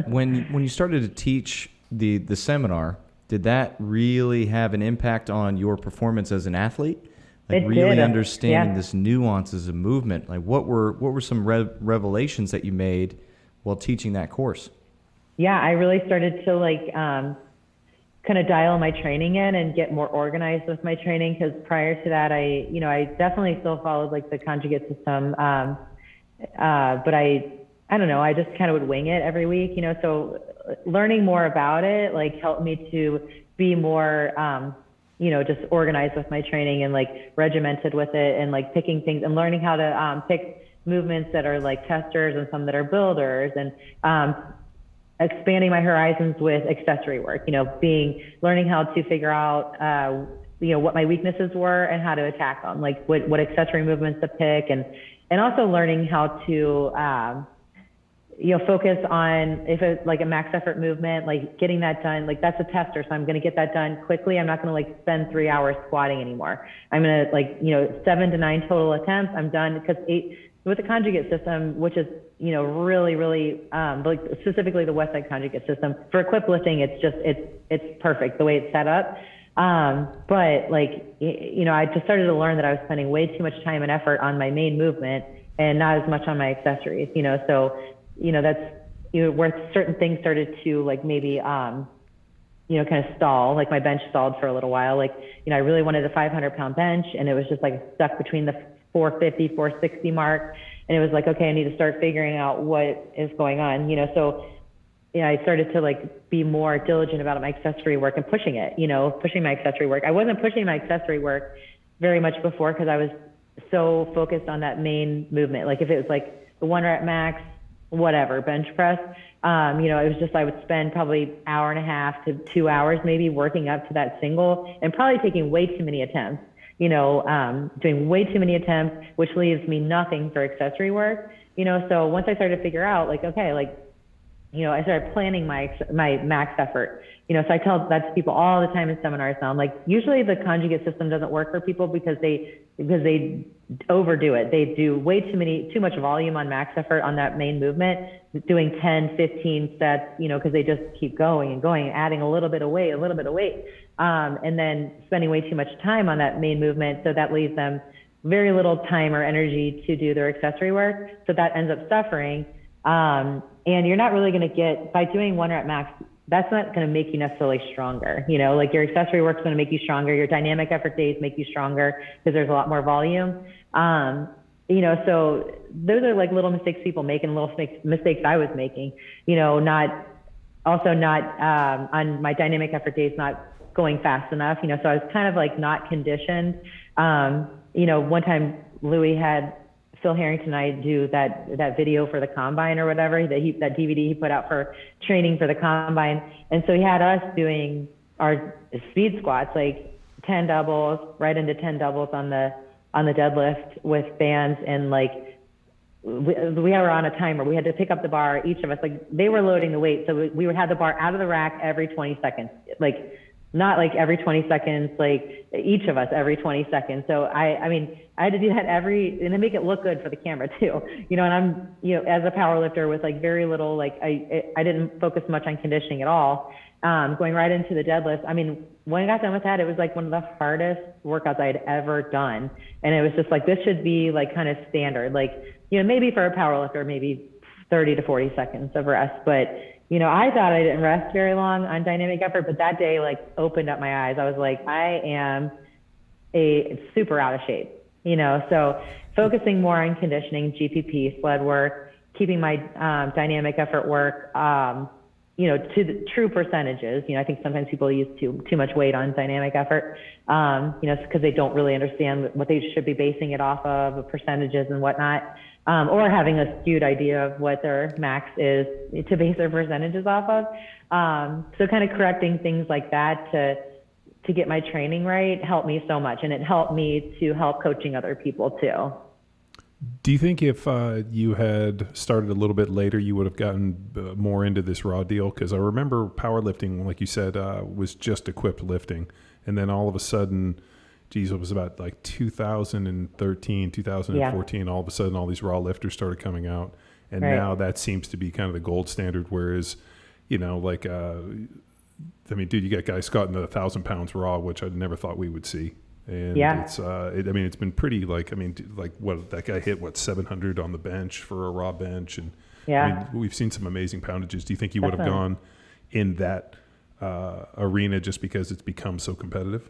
When you started to teach the seminar, did that really have an impact on your performance as an athlete? Like It really did. understanding Yeah. this nuances of movement. Like what were some revelations that you made while teaching that course? Yeah, I really started to like kind of dial my training in and get more organized with my training, because prior to that, I definitely still followed like the conjugate system. But I don't know, I just kind of would wing it every week, so learning more about it like helped me to be more, just organized with my training and like regimented with it, and like picking things and learning how to pick movements that are like testers and some that are builders, and expanding my horizons with accessory work, learning how to figure out, what my weaknesses were and how to attack them, like what accessory movements to pick, and also learning how to, focus on if it's like a max effort movement, like getting that done, like that's a tester. So I'm going to get that done quickly. I'm not going to like spend 3 hours squatting anymore. I'm going to like, 7 to 9 total attempts. I'm done, because with the conjugate system, which is, really, really, like specifically the West Side conjugate system for equipped lifting, it's perfect the way it's set up. But like, I just started to learn that I was spending way too much time and effort on my main movement and not as much on my accessories, so, that's, where certain things started to like maybe, kind of stall, like my bench stalled for a little while. Like, I really wanted a 500-pound bench, and it was just like stuck between the 450, 460 mark. And it was like, okay, I need to start figuring out what is going on, so, I started to like be more diligent about my accessory work and pushing it, pushing my accessory work. I wasn't pushing my accessory work very much before, because I was so focused on that main movement. Like if it was like the 1 rep max, whatever, bench press, it was just, I would spend probably 1.5 to 2 hours maybe working up to that single, and probably taking way too many attempts, doing way too many attempts, which leaves me nothing for accessory work, so once I started to figure out like, okay, like, I started planning my max effort, so I tell that to people all the time in seminars now. I'm like, usually the conjugate system doesn't work for people because they overdo it. They do way too much volume on max effort on that main movement, doing 10, 15 sets, because they just keep going and going, adding a little bit of weight, and then spending way too much time on that main movement. So that leaves them very little time or energy to do their accessory work. So that ends up suffering. And you're not really going to get, by doing 1 rep max, that's not going to make you necessarily stronger. Like your accessory work's going to make you stronger. Your dynamic effort days make you stronger because there's a lot more volume. So those are like little mistakes people make, and little mistakes I was making, not on my dynamic effort days, not going fast enough, so I was kind of like not conditioned. One time Louis had Phil Harrington and I do that video for the combine or whatever, that DVD he put out for training for the combine. And so he had us doing our speed squats, like 10 doubles, right into 10 doubles on the deadlift with bands. And like, we were on a timer. We had to pick up the bar, each of us, like they were loading the weight. So we would have the bar out of the rack every 20 seconds, like not like every 20 seconds, like each of us every 20 seconds. So I mean, I had to do that and to make it look good for the camera too, and I'm, as a power lifter with like very little, like I didn't focus much on conditioning at all. Going right into the deadlift. I mean, when I got done with that, it was like one of the hardest workouts I had ever done. And it was just like, this should be like kind of standard, like, maybe for a power lifter, maybe 30 to 40 seconds of rest. But, I thought I didn't rest very long on dynamic effort, but that day like opened up my eyes. I was like, I am super out of shape, so focusing more on conditioning, GPP, sled work, keeping my dynamic effort work, to the true percentages. I think sometimes people use too much weight on dynamic effort, because they don't really understand what they should be basing it off of percentages and whatnot, or having a skewed idea of what their max is to base their percentages off of. So kind of correcting things like that to get my training right helped me so much. And it helped me to help coaching other people too. Do you think if you had started a little bit later, you would have gotten more into this raw deal? Because I remember powerlifting, like you said, was just equipped lifting. And then all of a sudden, it was about like 2013, 2014, all of a sudden all these raw lifters started coming out. And now that seems to be kind of the gold standard. Whereas, you know, like, I mean, dude, you got guys squatting 1,000 pounds raw, which I never thought we would see. And it's, I mean, it's been pretty like what that guy hit, 700 on the bench for a raw bench. And I mean, we've seen some amazing poundages. Do you think you would have gone in that arena just because it's become so competitive?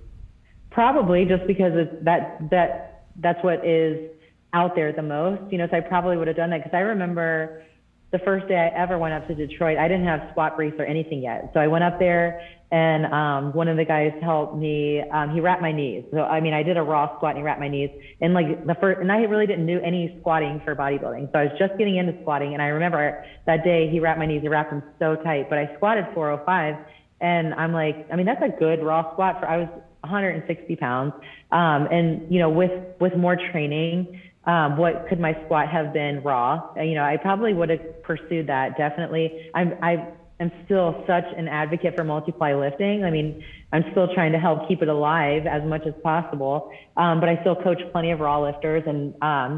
Probably just because that's what is out there the most, you know, so I probably would have done that, because I remember the first day I ever went up to Detroit, I didn't have squat briefs or anything yet. So I went up there, and one of the guys helped me. He wrapped my knees. So, I mean, I did a raw squat and he wrapped my knees. And like and I really didn't do any squatting for bodybuilding. So I was just getting into squatting. And I remember that day he wrapped my knees, he wrapped them so tight, but I squatted 405. And I'm like, I mean, that's a good raw squat I was 160 pounds. And, you know, with more training, what could my squat have been raw? You know, I probably would have pursued that. Definitely. I'm still such an advocate for multiply lifting. I mean, I'm still trying to help keep it alive as much as possible. But I still coach plenty of raw lifters, and,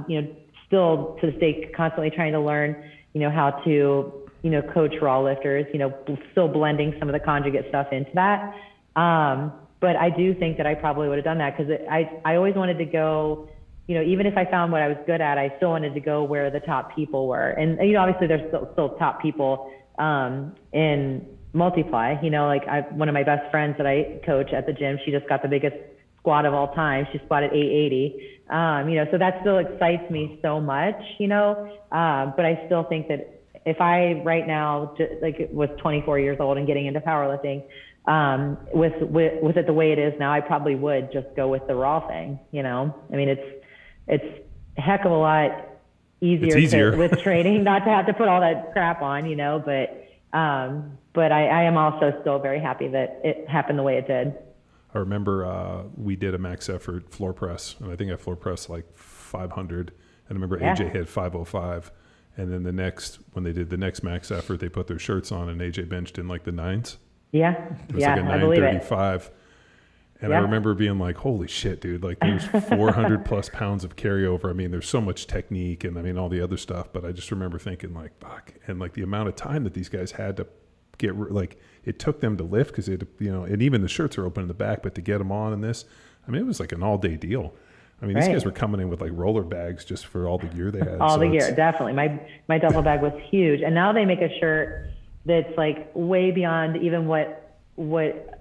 you know, still to this day, constantly trying to learn, you know, how to, you know, coach raw lifters, you know, still blending some of the conjugate stuff into that. But I do think that I probably would have done that, because I always wanted to go, you know, even if I found what I was good at, I still wanted to go where the top people were. And, you know, obviously there's still top people in multiply, you know, like one of my best friends that I coach at the gym, she just got the biggest squat of all time. She squatted 880. You know, so that still excites me so much, you know, but I still think that if I right now, like was 24 years old and getting into powerlifting, with it the way it is now, I probably would just go with the raw thing, you know. I mean, it's a heck of a lot easier. With training, not to have to put all that crap on, you know, but I am also still very happy that it happened the way it did. I remember we did a max effort floor press, and I think I floor pressed like 500, and I remember AJ hit 505, and then when they did the next max effort, they put their shirts on, and AJ benched in like the nines. Yeah. It was like a 935. And I remember being like, holy shit, dude, like there's 400 plus pounds of carryover. I mean, there's so much technique and I mean, all the other stuff, but I just remember thinking like, fuck. And like the amount of time that these guys had to get, like it took them to lift, because it, you know, and even the shirts are open in the back, but to get them on in this, I mean, it was like an all day deal. I mean, these guys were coming in with like roller bags just for all the gear they had. All the gear, definitely. My duffel bag was huge. And now they make a shirt that's like way beyond even what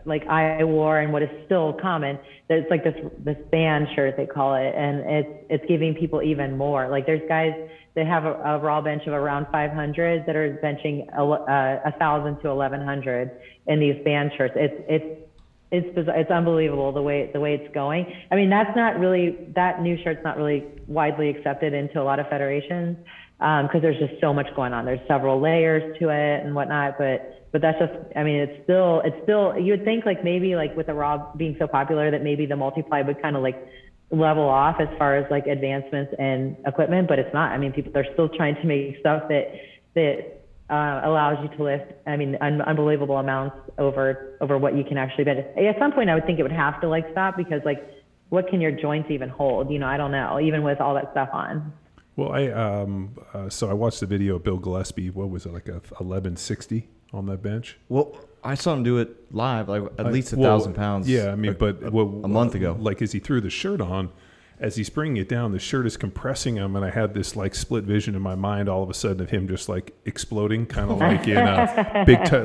like I wore and what is still common. That it's like this band shirt, they call it, and it's giving people even more. Like there's guys that have a raw bench of around 500 that are benching 1,000 to 1,100 in these band shirts. It's unbelievable the way it's going. I mean, that new shirt's not really widely accepted into a lot of federations, because there's just so much going on. There's several layers to it and whatnot, but that's just, I mean, it's still, you would think like maybe like with the raw being so popular that maybe the multiply would kind of like level off as far as like advancements and equipment, but it's not. I mean, they're still trying to make stuff that allows you to lift, I mean, unbelievable amounts over what you can actually bench. At some point I would think it would have to like stop, because like, what can your joints even hold? You know, I don't know, even with all that stuff on. Well, so I watched the video of Bill Gillespie. What was it, like a 1160 on that bench? Well, I saw him do it live, like at least 1,000 pounds. Yeah, I mean, but a month ago. Like as he threw the shirt on, as he's bringing it down, the shirt is compressing him, and I had this like split vision in my mind all of a sudden of him just like exploding, kind of like in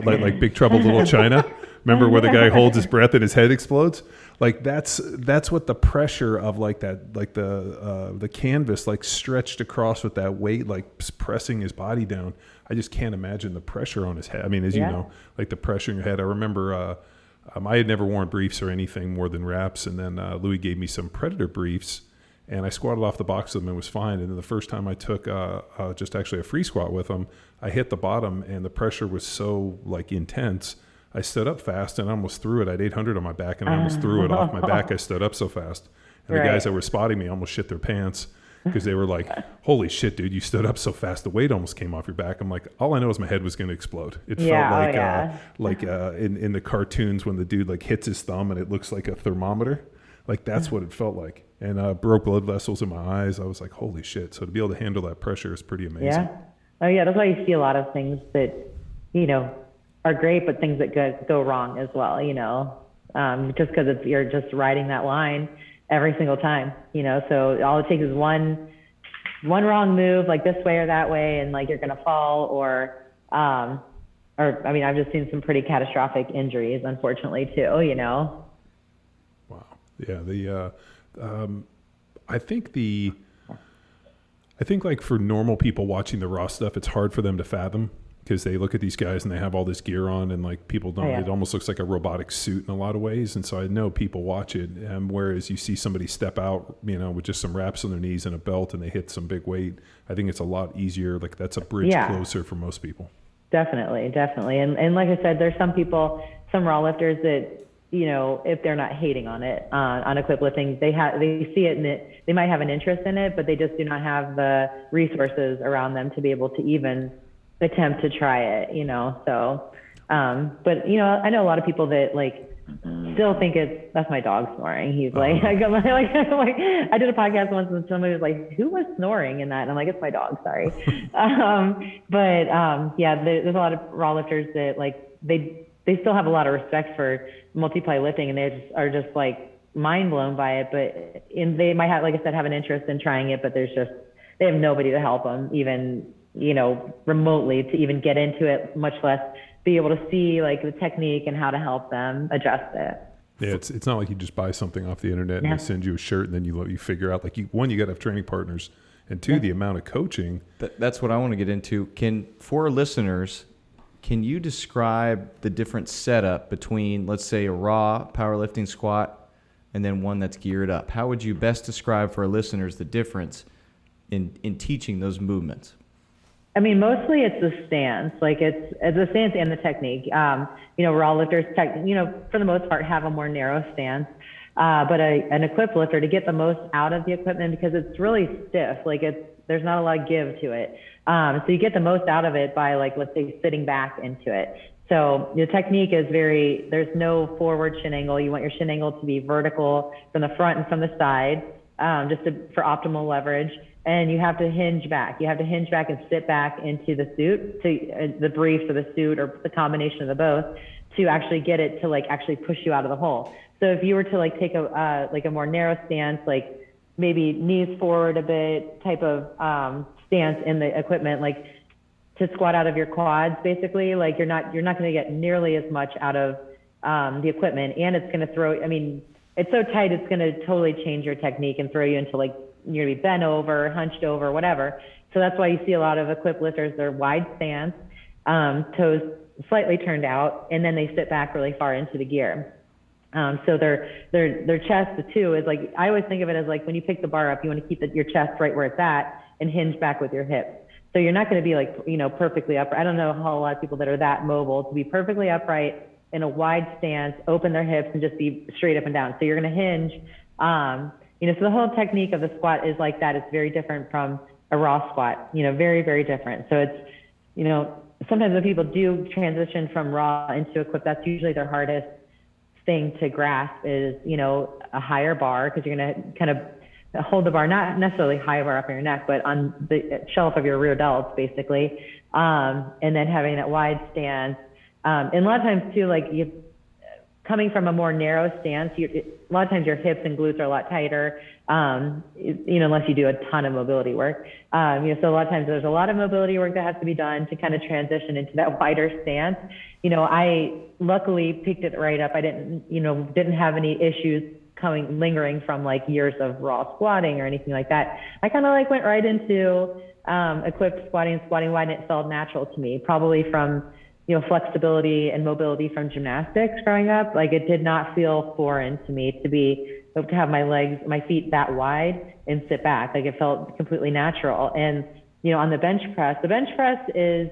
like Big Trouble Little China. Remember where the guy holds his breath and his head explodes? Like that's what the pressure of like that, like the canvas like stretched across with that weight like pressing his body down. I just can't imagine the pressure on his head. I mean, as you know, like the pressure in your head. I remember I had never worn briefs or anything more than wraps, and then Louis gave me some Predator briefs, and I squatted off the box of them and was fine. And then the first time I took just actually a free squat with them, I hit the bottom, and the pressure was so like intense. I stood up fast and I almost threw it. I had 800 on my back, and I almost threw it off my back. I stood up so fast. And the guys that were spotting me almost shit their pants, because they were like, holy shit, dude, you stood up so fast. The weight almost came off your back. I'm like, all I know is my head was going to explode. It felt like in the cartoons when the dude like hits his thumb and it looks like a thermometer. Like that's what it felt like. And broke blood vessels in my eyes. I was like, holy shit. So to be able to handle that pressure is pretty amazing. Oh yeah, that's why you see a lot of things that, are great, but things that go wrong as well, just because you're just riding that line every single time, so all it takes is one wrong move, like this way or that way, and like you're going to fall I mean, I've just seen some pretty catastrophic injuries, unfortunately, too, Wow. Yeah. I think like for normal people watching the raw stuff, it's hard for them to fathom because they look at these guys and they have all this gear on and like people don't, it almost looks like a robotic suit in a lot of ways. And so I know people watch it. Whereas you see somebody step out, with just some wraps on their knees and a belt and they hit some big weight. I think it's a lot easier. Like that's a bridge closer for most people. Definitely. And like I said, there's some raw lifters that, if they're not hating on it, on equip lifting, they see it and they might have an interest in it, but they just do not have the resources around them to be able to even attempt to try it, so, but I know a lot of people that like still think that's my dog snoring. He's like, I did a podcast once and somebody was like, who was snoring in that? And I'm like, it's my dog, sorry. There's a lot of raw lifters that like, they still have a lot of respect for multiply lifting and they are just like mind blown by it. But they might have, like I said, have an interest in trying it, but they have nobody to help them even, remotely to even get into it, much less be able to see like the technique and how to help them adjust it. Yeah, it's not like you just buy something off the internet and they send you a shirt and then you figure out like you got to have training partners, and two, the amount of coaching. That's what I want to get into. For our listeners, can you describe the different setup between, let's say, a raw powerlifting squat and then one that's geared up? How would you best describe for our listeners the difference in teaching those movements? I mean, mostly it's the stance, like it's the stance and the technique. Raw lifters, for the most part, have a more narrow stance. But an equipped lifter, to get the most out of the equipment, because it's really stiff, like there's not a lot of give to it. So you get the most out of it by, like, let's say, sitting back into it. So the technique is there's no forward shin angle. You want your shin angle to be vertical from the front and from the side, for optimal leverage. And you have to hinge back. You have to hinge back and sit back into the suit, to the briefs or the suit or the combination of the both, to actually get it to like actually push you out of the hole. So if you were to like take a more narrow stance, like maybe knees forward a bit type of stance in the equipment, like to squat out of your quads, basically, like you're not going to get nearly as much out of the equipment, and it's going to throw. I mean, it's so tight, it's going to totally change your technique and throw you into like you're going to be bent over, hunched over, whatever. So that's why you see a lot of equipped lifters, they're wide stance, toes slightly turned out, and then they sit back really far into the gear. So their chest too is like, I always think of it as like when you pick the bar up, you want to keep your chest right where it's at and hinge back with your hips. So you're not going to be like, perfectly upright. I don't know how a lot of people that are that mobile to be perfectly upright in a wide stance, open their hips and just be straight up and down. So you're going to hinge. So the whole technique of the squat is like that. It's very different from a raw squat, very, very different. So it's, sometimes when people do transition from raw into equip, that's usually their hardest thing to grasp is, a higher bar, because you're going to kind of hold the bar, not necessarily high bar up on your neck, but on the shelf of your rear delts, basically. And then having that wide stance. And a lot of times too, like coming from a more narrow stance, a lot of times your hips and glutes are a lot tighter, unless you do a ton of mobility work. So a lot of times there's a lot of mobility work that has to be done to kind of transition into that wider stance. I luckily picked it right up. I didn't have any issues lingering from like years of raw squatting or anything like that. I kind of like went right into equipped squatting wide, and it felt natural to me, probably from flexibility and mobility from gymnastics growing up. Like it did not feel foreign to me to have my feet that wide and sit back. Like it felt completely natural. And, on the bench press is,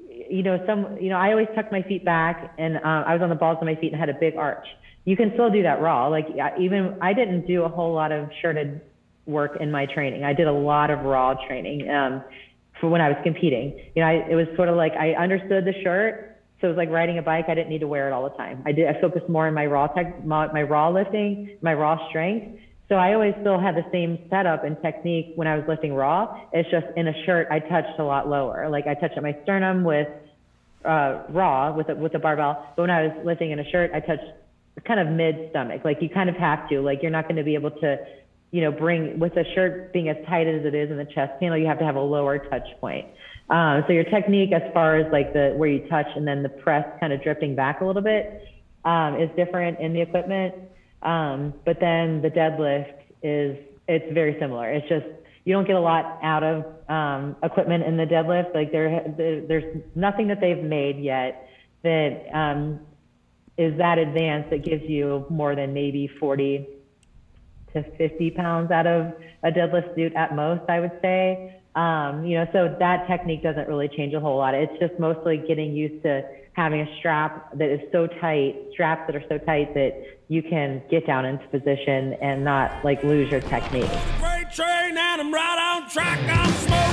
I always tucked my feet back and I was on the balls of my feet and had a big arch. You can still do that raw. Like I didn't do a whole lot of shirted work in my training. I did a lot of raw training. For when I was competing, it was sort of like I understood the shirt, so it was like riding a bike. I didn't need to wear it all the time. I focused more on my raw my raw lifting, my raw strength. So I always still had the same setup and technique when I was lifting raw. It's just in a shirt, I touched a lot lower. Like I touched at my sternum with raw with a barbell. But when I was lifting in a shirt, I touched kind of mid stomach. Like you kind of have to, like you're not going to be able to, bring with a shirt being as tight as it is in the chest panel, you have to have a lower touch point. So your technique as far as like where you touch and then the press kind of drifting back a little bit is different in the equipment. But then the deadlift it's very similar. It's just, you don't get a lot out of equipment in the deadlift. Like there's nothing that they've made yet that is that advanced that gives you more than maybe 40 to 50 pounds out of a deadlift suit at most, I would say. So that technique doesn't really change a whole lot. It's just mostly getting used to having a strap that is so tight, straps that are so tight that you can get down into position and not like lose your technique. Freight train and I'm right on track. I'm smoking.